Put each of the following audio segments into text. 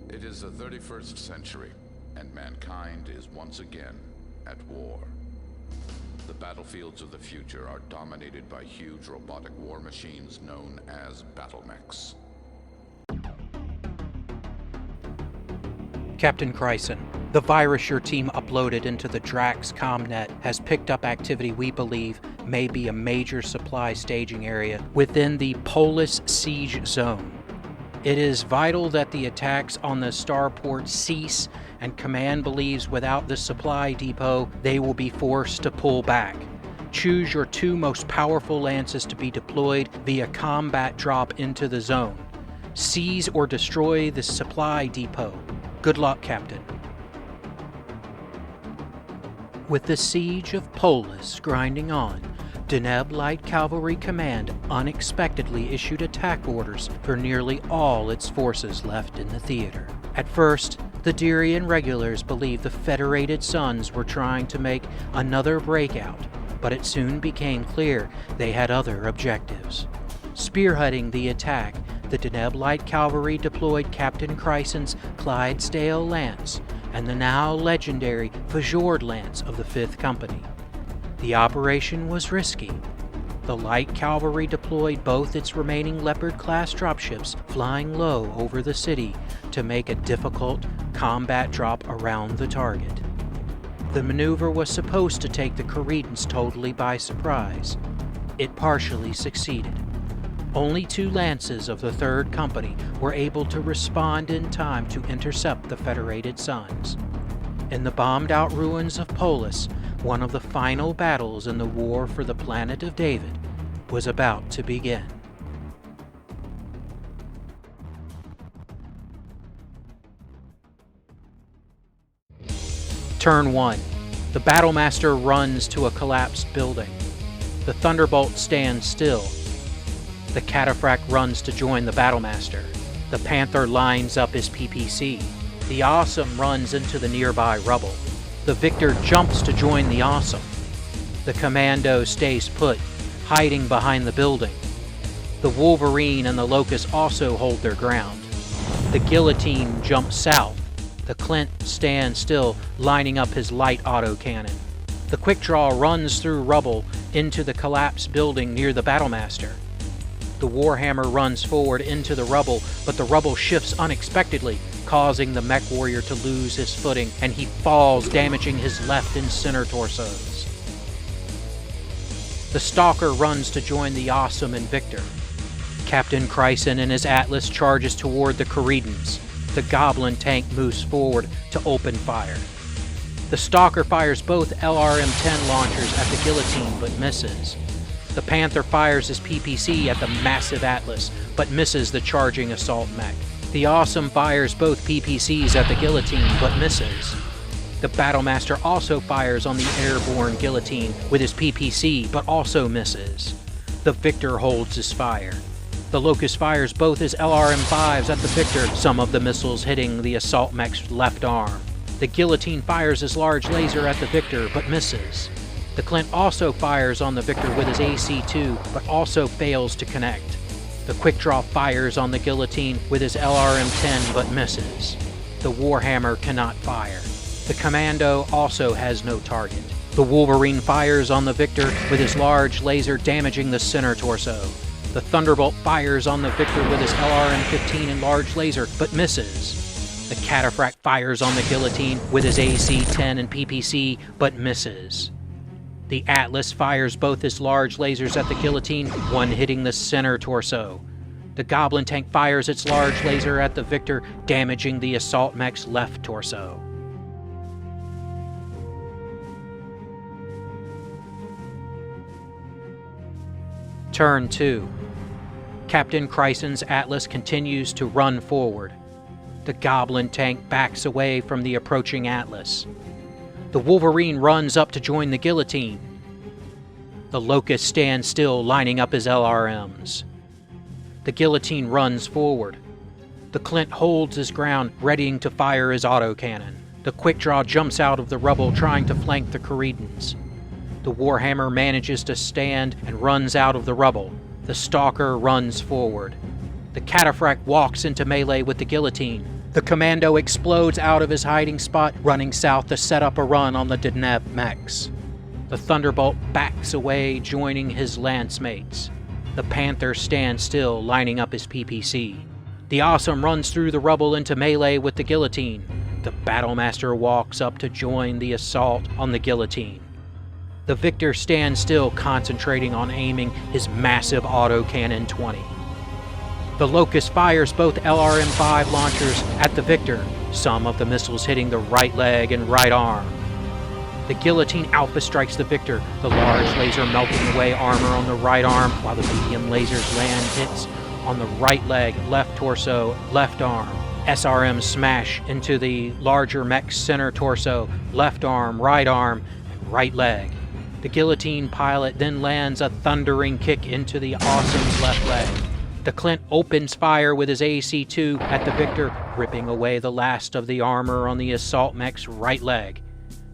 It is the 31st century, and mankind is once again at war. The battlefields of the future are dominated by huge robotic war machines known as battlemechs. Captain Chryson, the virus your team uploaded into the Drax Comnet has picked up activity we believe may be a major supply staging area within the Polis siege zone. It is vital that the attacks on the starport cease, and Command believes without the supply depot, they will be forced to pull back. Choose your two most powerful lances to be deployed via combat drop into the zone. Seize or destroy the supply depot. Good luck, Captain. With the siege of Polis grinding on, Deneb Light Cavalry Command unexpectedly issued attack orders for nearly all its forces left in the theater. At first, the Dirian regulars believed the Federated Sons were trying to make another breakout, but it soon became clear they had other objectives. Spearheading the attack, the Deneb Light Cavalry deployed Captain Chryson's Clydesdale Lance and the now legendary Fjord Lance of the 5th Company. The operation was risky. The Light Cavalry deployed both its remaining Leopard-class dropships flying low over the city to make a difficult combat drop around the target. The maneuver was supposed to take the Caridans totally by surprise. It partially succeeded. Only 2 lances of the 3rd Company were able to respond in time to intercept the Federated Sons. In the bombed-out ruins of Polis, one of the final battles in the war for the planet of David was about to begin. Turn 1. The Battlemaster runs to a collapsed building. The Thunderbolt stands still. The Cataphract runs to join the Battlemaster. The Panther lines up his PPC. The Awesome runs into the nearby rubble. The Victor jumps to join the Awesome. The Commando stays put, hiding behind the building. The Wolverine and the Locust also hold their ground. The Guillotine jumps south. The Clint stands still, lining up his light autocannon. The Quickdraw runs through rubble into the collapsed building near the Battlemaster. The Warhammer runs forward into the rubble, but the rubble shifts unexpectedly, causing the mech warrior to lose his footing, and he falls, damaging his left and center torsos. The Stalker runs to join the Awesome and Victor. Captain Chryson and his Atlas charges toward the Caridans. The Goblin tank moves forward to open fire. The Stalker fires both LRM-10 launchers at the Guillotine, but misses. The Panther fires his PPC at the massive Atlas, but misses the charging assault mech. The Awesome fires both PPCs at the Guillotine, but misses. The Battlemaster also fires on the airborne Guillotine with his PPC, but also misses. The Victor holds his fire. The Locust fires both his LRM-5s at the Victor, some of the missiles hitting the assault mech's left arm. The Guillotine fires his large laser at the Victor, but misses. The Clint also fires on the Victor with his AC-2, but also fails to connect. The Quickdraw fires on the Guillotine with his LRM-10, but misses. The Warhammer cannot fire. The Commando also has no target. The Wolverine fires on the Victor with his large laser, damaging the center torso. The Thunderbolt fires on the Victor with his LRM-15 and large laser, but misses. The Cataphract fires on the Guillotine with his AC-10 and PPC, but misses. The Atlas fires both his large lasers at the Guillotine, one hitting the center torso. The Goblin tank fires its large laser at the Victor, damaging the assault mech's left torso. Turn 2. Captain Chryson's Atlas continues to run forward. The Goblin tank backs away from the approaching Atlas. The Wolverine runs up to join the Guillotine. The Locust stands still, lining up his LRMs. The Guillotine runs forward. The Clint holds his ground, readying to fire his autocannon. The Quickdraw jumps out of the rubble, trying to flank the Caridans. The Warhammer manages to stand and runs out of the rubble. The Stalker runs forward. The Cataphract walks into melee with the Guillotine. The Commando explodes out of his hiding spot, running south to set up a run on the Deneb mechs. The Thunderbolt backs away, joining his lance mates. The Panther stands still, lining up his PPC. The Awesome runs through the rubble into melee with the Guillotine. The Battlemaster walks up to join the assault on the Guillotine. The Victor stands still, concentrating on aiming his massive autocannon 20. The Locust fires both LRM-5 launchers at the Victor, some of the missiles hitting the right leg and right arm. The Guillotine Alpha strikes the Victor, the large laser melting away armor on the right arm, while the medium lasers land hits on the right leg, left torso, left arm. SRMs smash into the larger mech's center torso, left arm, and right leg. The Guillotine pilot then lands a thundering kick into the Awesome's left leg. The Clint opens fire with his AC-2 at the Victor, ripping away the last of the armor on the assault mech's right leg.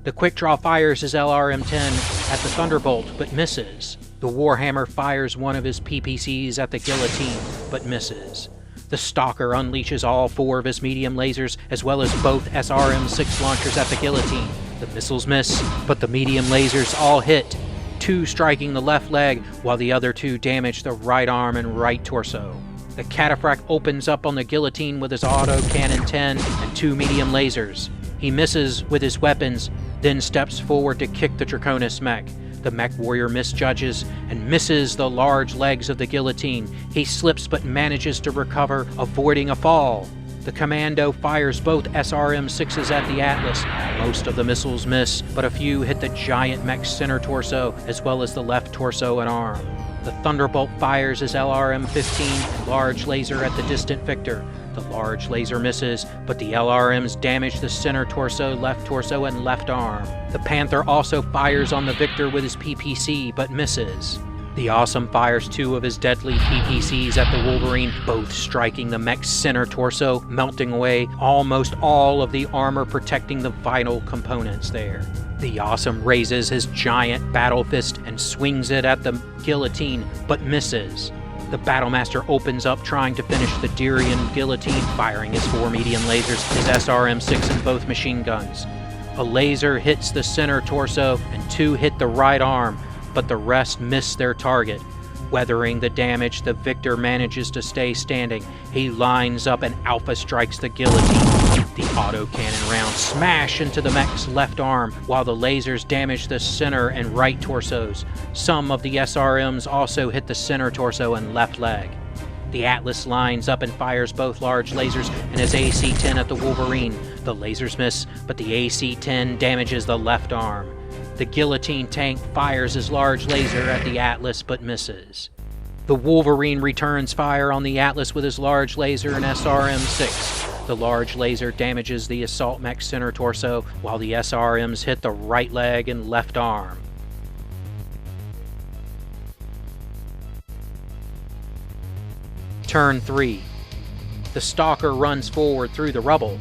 The Quickdraw fires his LRM-10 at the Thunderbolt, but misses. The Warhammer fires one of his PPCs at the Guillotine, but misses. The Stalker unleashes all 4 of his medium lasers, as well as both SRM-6 launchers at the Guillotine. The missiles miss, but the medium lasers all hit, 2 striking the left leg, while the other 2 damage the right arm and right torso. The Cataphract opens up on the Guillotine with his autocannon 10 and 2 medium lasers. He misses with his weapons, then steps forward to kick the Draconis mech. The mech warrior misjudges and misses the large legs of the Guillotine. He slips but manages to recover, avoiding a fall. The Commando fires both SRM-6s at the Atlas. Most of the missiles miss, but a few hit the giant mech's center torso, as well as the left torso and arm. The Thunderbolt fires his LRM-15 large laser at the distant Victor. The large laser misses, but the LRMs damage the center torso, left torso, and left arm. The Panther also fires on the Victor with his PPC, but misses. The Awesome fires 2 of his deadly PPCs at the Wolverine, both striking the mech's center torso, melting away almost all of the armor protecting the vital components there. The Awesome raises his giant battle fist and swings it at the Guillotine, but misses. The Battlemaster opens up, trying to finish the Dyrian Guillotine, firing his 4 medium lasers, his SRM-6 and both machine guns. A laser hits the center torso and 2 hit the right arm, but the rest miss their target. Weathering the damage, the Victor manages to stay standing. He lines up and Alpha strikes the Guillotine. The autocannon rounds smash into the mech's left arm, while the lasers damage the center and right torsos. Some of the SRMs also hit the center torso and left leg. The Atlas lines up and fires both large lasers and his AC-10 at the Wolverine. The lasers miss, but the AC-10 damages the left arm. The Guillotine tank fires his large laser at the Atlas, but misses. The Wolverine returns fire on the Atlas with his large laser and SRM-6. The large laser damages the assault mech center torso, while the SRMs hit the right leg and left arm. Turn 3. The Stalker runs forward through the rubble.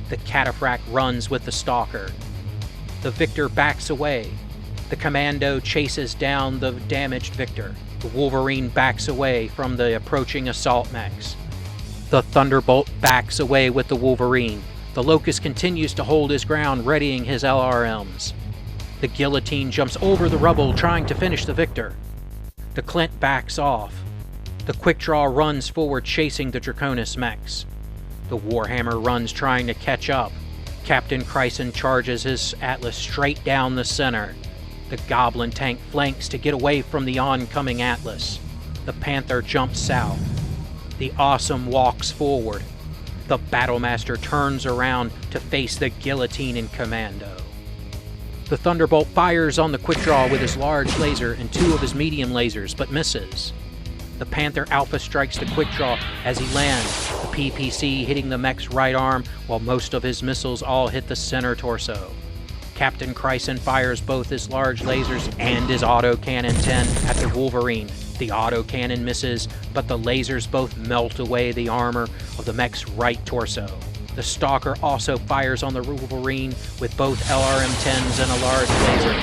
The Cataphract runs with the Stalker. The Victor backs away. The Commando chases down the damaged Victor. The Wolverine backs away from the approaching assault mechs. The Thunderbolt backs away with the Wolverine. The Locust continues to hold his ground, readying his LRMs. The Guillotine jumps over the rubble, trying to finish the Victor. The Clint backs off. The Quickdraw runs forward, chasing the Draconis mechs. The Warhammer runs, trying to catch up. Captain Chryson charges his Atlas straight down the center. The Goblin tank flanks to get away from the oncoming Atlas. The Panther jumps south. The Awesome walks forward. The Battlemaster turns around to face the Guillotine and Commando. The Thunderbolt fires on the Quickdraw with his large laser and 2 of his medium lasers, but misses. The Panther Alpha strikes the Quickdraw as he lands, the PPC hitting the mech's right arm, while most of his missiles all hit the center torso. Captain Chryson fires both his large lasers and his autocannon 10 at the Wolverine. The autocannon misses, but the lasers both melt away the armor of the mech's right torso. The Stalker also fires on the Wolverine with both LRM-10s and a large laser.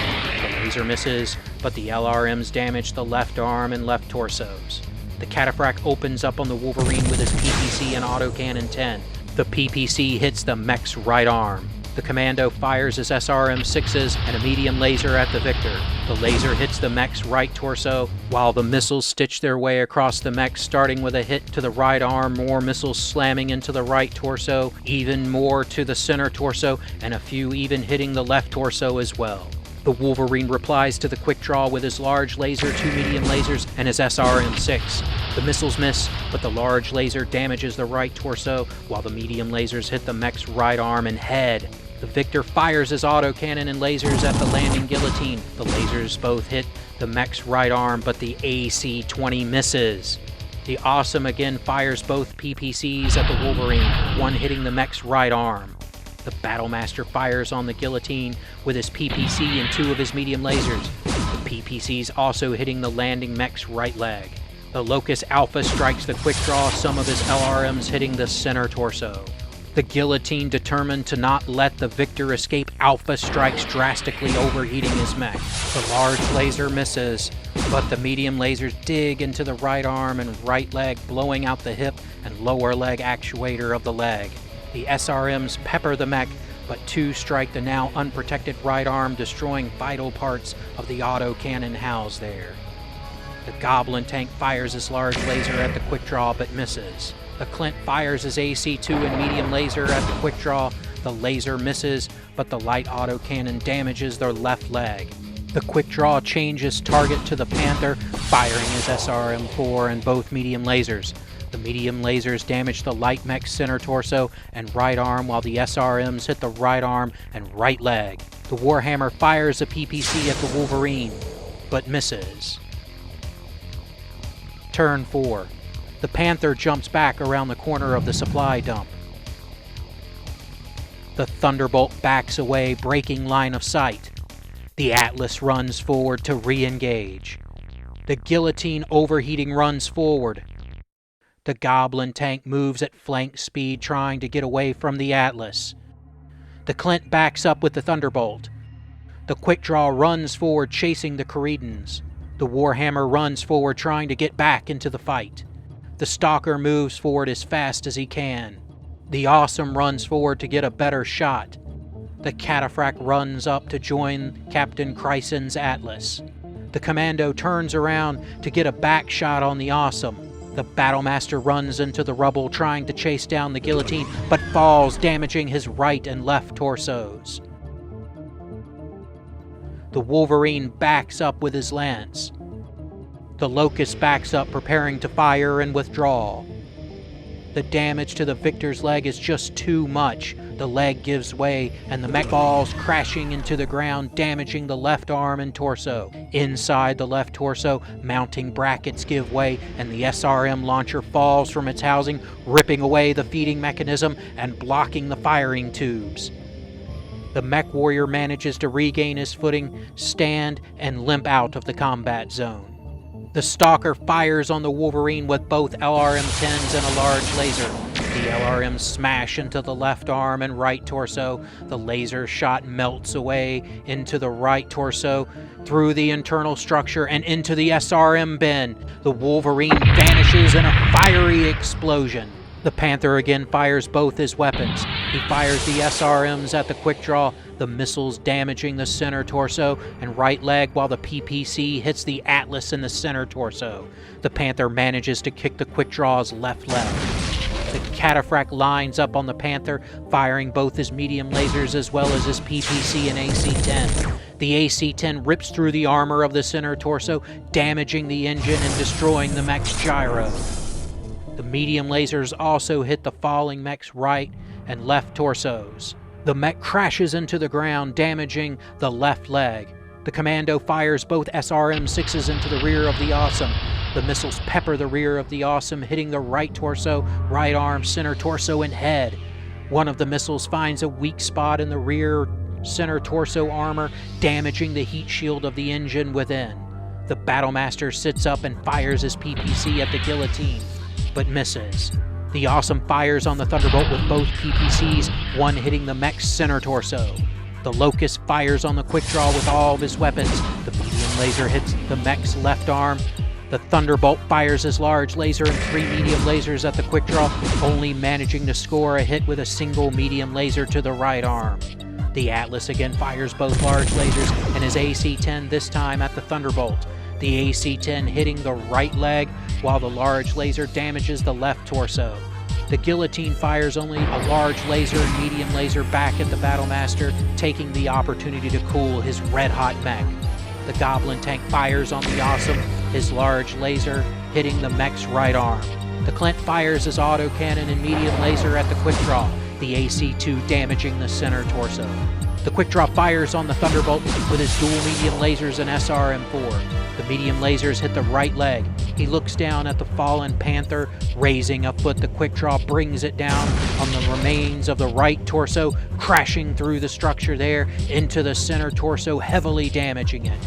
The laser misses, but the LRMs damage the left arm and left torsos. The Cataphract opens up on the Wolverine with his PPC and autocannon 10. The PPC hits the mech's right arm. The Commando fires his SRM-6s and a medium laser at the Victor. The laser hits the mech's right torso, while the missiles stitch their way across the mech, starting with a hit to the right arm, more missiles slamming into the right torso, even more to the center torso, and a few even hitting the left torso as well. The Wolverine replies to the quick draw with his large laser, 2 medium lasers, and his SRM-6. The missiles miss, but the large laser damages the right torso, while the medium lasers hit the mech's right arm and head. The Victor fires his autocannon and lasers at the landing guillotine. The lasers both hit the mech's right arm, but the AC-20 misses. The Awesome again fires both PPCs at the Wolverine, one hitting the mech's right arm. The Battlemaster fires on the guillotine with his PPC and 2 of his medium lasers. The PPCs also hitting the landing mech's right leg. The Locust Alpha strikes the quick draw, some of his LRMs hitting the center torso. The guillotine, determined to not let the Victor escape Alpha, strikes, drastically overheating his mech. The large laser misses, but the medium lasers dig into the right arm and right leg, blowing out the hip and lower leg actuator of the leg. The SRMs pepper the mech, but 2 strike the now unprotected right arm, destroying vital parts of the autocannon housed there. The Goblin tank fires his large laser at the quick draw, but misses. The Clint fires his AC-2 and medium laser at the quick draw. The laser misses, but the light autocannon damages their left leg. The quick draw changes target to the Panther, firing his SRM-4 and both medium lasers. The medium lasers damage the light mech's center torso and right arm, while the SRMs hit the right arm and right leg. The Warhammer fires a PPC at the Wolverine, but misses. Turn 4. The Panther jumps back around the corner of the supply dump. The Thunderbolt backs away, breaking line of sight. The Atlas runs forward to re-engage. The Guillotine, overheating, runs forward. The Goblin tank moves at flank speed, trying to get away from the Atlas. The Clint backs up with the Thunderbolt. The Quick Draw runs forward, chasing the Caridans. The Warhammer runs forward, trying to get back into the fight. The Stalker moves forward as fast as he can. The Awesome runs forward to get a better shot. The Cataphract runs up to join Captain Chryson's Atlas. The Commando turns around to get a back shot on the Awesome. The Battlemaster runs into the rubble, trying to chase down the Guillotine, but falls, damaging his right and left torsos. The Wolverine backs up with his lance. The Locust backs up, preparing to fire and withdraw. The damage to the Victor's leg is just too much. The leg gives way, and the mech falls, crashing into the ground, damaging the left arm and torso. Inside the left torso, mounting brackets give way, and the SRM launcher falls from its housing, ripping away the feeding mechanism and blocking the firing tubes. The mech warrior manages to regain his footing, stand, and limp out of the combat zone. The Stalker fires on the Wolverine with both LRM-10s and a large laser. The LRMs smash into the left arm and right torso. The laser shot melts away into the right torso, through the internal structure, and into the SRM bin. The Wolverine vanishes in a fiery explosion. The Panther again fires both his weapons. He fires the SRMs at the quick draw, the missiles damaging the center torso and right leg, while the PPC hits the Atlas in the center torso. The Panther manages to kick the quick draw's left leg. The Cataphract lines up on the Panther, firing both his medium lasers as well as his PPC and AC-10. The AC-10 rips through the armor of the center torso, damaging the engine and destroying the mech's gyro. The medium lasers also hit the falling mech's right and left torsos. The mech crashes into the ground, damaging the left leg. The Commando fires both SRM-6s into the rear of the Awesome. The missiles pepper the rear of the Awesome, hitting the right torso, right arm, center torso, and head. One of the missiles finds a weak spot in the rear center torso armor, damaging the heat shield of the engine within. The Battlemaster sits up and fires his PPC at the Guillotine, but misses. The Awesome fires on the Thunderbolt with both PPCs, one hitting the mech's center torso. The Locust fires on the quick draw with all of his weapons. The medium laser hits the mech's left arm, The Thunderbolt fires his large laser and 3 medium lasers at the quick draw, only managing to score a hit with a single medium laser to the right arm. The Atlas again fires both large lasers and his AC-10 this time at the Thunderbolt. The AC-10 hitting the right leg while the large laser damages the left torso. The Guillotine fires only a large laser and medium laser back at the Battlemaster, taking the opportunity to cool his red-hot mech. The Goblin tank fires on the Awesome, his large laser hitting the mech's right arm. The Clint fires his autocannon and medium laser at the quick draw, the AC-2 damaging the center torso. The quick draw fires on the Thunderbolt with his dual medium lasers and SRM-4. The medium lasers hit the right leg. He looks down at the fallen Panther, raising a foot. The quick draw brings it down on the remains of the right torso, crashing through the structure there into the center torso, heavily damaging it.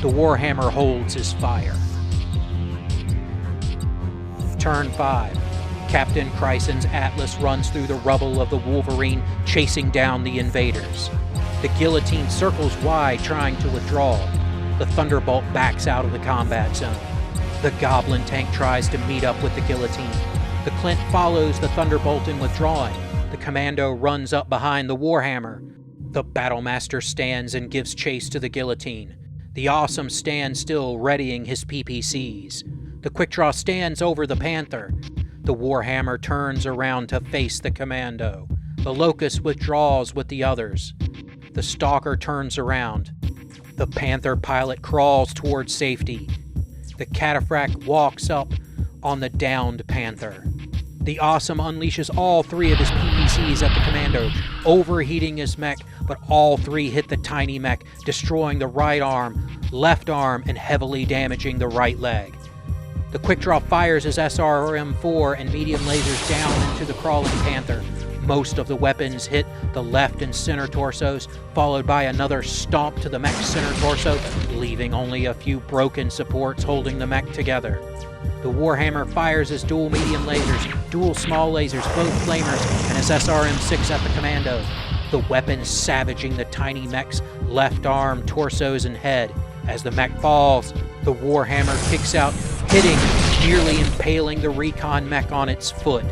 The Warhammer holds his fire. Turn 5. Captain Chryson's Atlas runs through the rubble of the Wolverine, chasing down the invaders. The Guillotine circles wide, trying to withdraw. The Thunderbolt backs out of the combat zone. The Goblin tank tries to meet up with the Guillotine. The Clint follows the Thunderbolt in withdrawing. The Commando runs up behind the Warhammer. The Battlemaster stands and gives chase to the Guillotine. The Awesome stands still, readying his PPCs. The Quick Draw stands over the Panther. The Warhammer turns around to face the Commando. The Locust withdraws with the others. The Stalker turns around. The Panther pilot crawls towards safety. The Cataphract walks up on the downed Panther. The Awesome unleashes all 3 of his PPCs at the Commando, overheating his mech, but all 3 hit the tiny mech, destroying the right arm, left arm, and heavily damaging the right leg. The Quick Draw fires his SRM-4 and medium lasers down into the crawling Panther. Most of the weapons hit the left and center torsos, followed by another stomp to the mech's center torso, leaving only a few broken supports holding the mech together. The Warhammer fires his dual medium lasers, dual small lasers, both flamers, and his SRM-6 at the Commando. The weapons savaging the tiny mech's left arm, torsos, and head. As the mech falls, the Warhammer kicks out, hitting, nearly impaling the recon mech on its foot.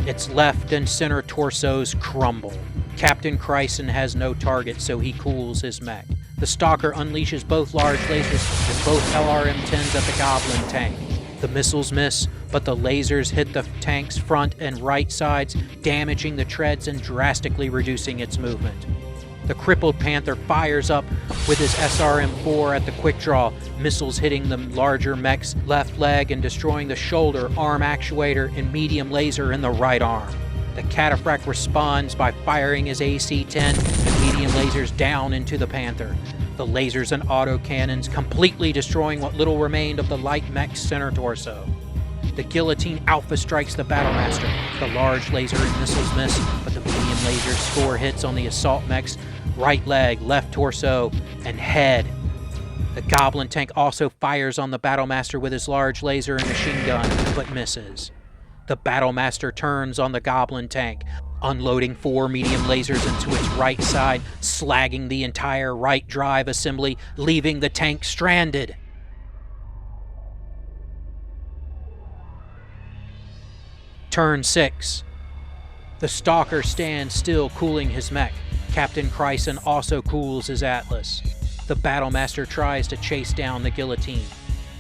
Its left and center torsos crumble. Captain Chryson has no target, so he cools his mech. The Stalker unleashes both large lasers and both LRM-10s at the Goblin tank. The missiles miss, but the lasers hit the tank's front and right sides, damaging the treads and drastically reducing its movement. The crippled Panther fires up with his SRM-4 at the quick draw, missiles hitting the larger mech's left leg and destroying the shoulder, arm actuator, and medium laser in the right arm. The Cataphract responds by firing his AC-10 and medium lasers down into the Panther. The lasers and autocannons completely destroying what little remained of the light mech's center torso. The Guillotine Alpha strikes the Battlemaster. The large laser and missiles miss, but the medium lasers score hits on the assault mech's right leg, left torso, and head. The Goblin tank also fires on the Battlemaster with his large laser and machine gun, but misses. The Battlemaster turns on the Goblin tank, unloading 4 medium lasers into its right side, slagging the entire right drive assembly, leaving the tank stranded. Turn 6. The Stalker stands still, cooling his mech. Captain Chryson also cools his Atlas. The Battlemaster tries to chase down the Guillotine.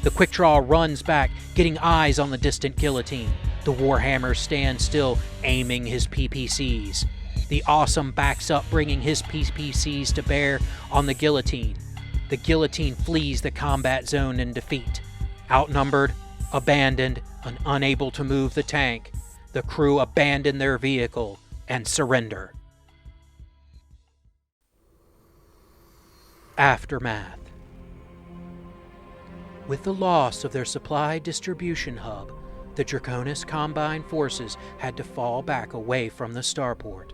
The Quick Draw runs back, getting eyes on the distant Guillotine. The Warhammer stands still, aiming his PPCs. The Awesome backs up, bringing his PPCs to bear on the Guillotine. The Guillotine flees the combat zone in defeat. Outnumbered, abandoned, and unable to move the tank, the crew abandon their vehicle and surrender. Aftermath. With the loss of their supply distribution hub, the Draconis Combined Forces had to fall back away from the starport.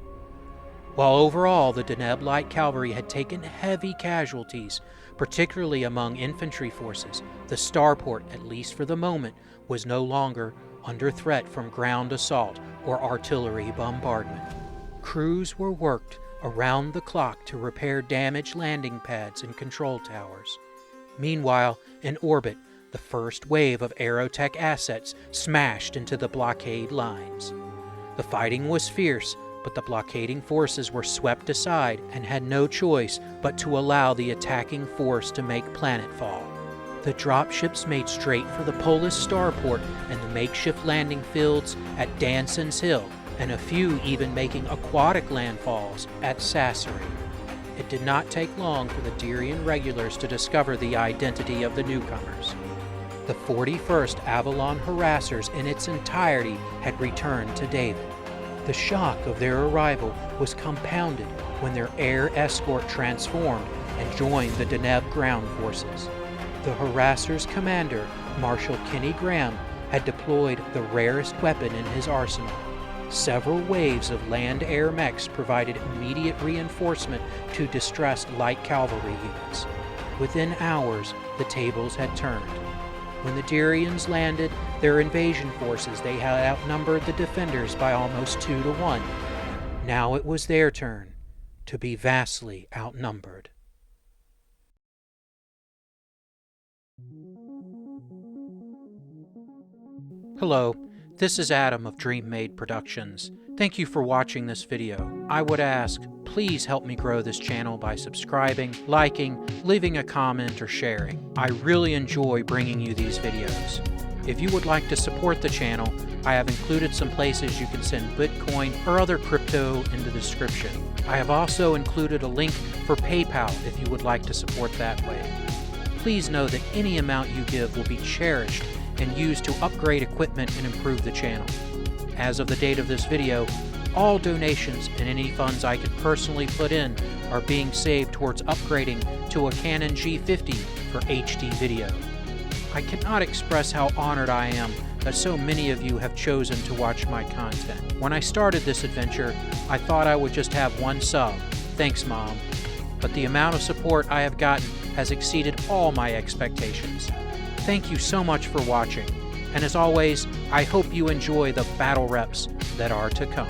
While overall the Deneb Light Cavalry had taken heavy casualties, particularly among infantry forces, the starport, at least for the moment, was no longer under threat from ground assault or artillery bombardment. Crews were worked around the clock to repair damaged landing pads and control towers. Meanwhile, in orbit, The first wave of Aerotech assets smashed into the blockade lines. The fighting was fierce, but the blockading forces were swept aside and had no choice but to allow the attacking force to make planetfall. The dropships made straight for the Polis starport and the makeshift landing fields at Danson's Hill, and a few even making aquatic landfalls at Sassery. It did not take long for the Dirian regulars to discover the identity of the newcomers. The 41st Avalon Harassers in its entirety had returned to David. The shock of their arrival was compounded when their air escort transformed and joined the Deneb ground forces. The Harassers' commander, Marshal Kenny Graham, had deployed the rarest weapon in his arsenal. Several waves of land-air mechs provided immediate reinforcement to distressed light cavalry units. Within hours, the tables had turned. When the Dirians landed their invasion forces, they had outnumbered the defenders by almost 2 to 1. Now it was their turn to be vastly outnumbered. Hello, this is Adam of Dream Made Productions. Thank you for watching this video. I would ask, please help me grow this channel by subscribing, liking, leaving a comment, or sharing. I really enjoy bringing you these videos. If you would like to support the channel, I have included some places you can send Bitcoin or other crypto in the description. I have also included a link for PayPal if you would like to support that way. Please know that any amount you give will be cherished and used to upgrade equipment and improve the channel. As of the date of this video, all donations and any funds I could personally put in are being saved towards upgrading to a Canon G50 for HD video. I cannot express how honored I am that so many of you have chosen to watch my content. When I started this adventure, I thought I would just have one sub. Thanks, Mom. But the amount of support I have gotten has exceeded all my expectations. Thank you so much for watching, and as always, I hope you enjoy the battle reps that are to come.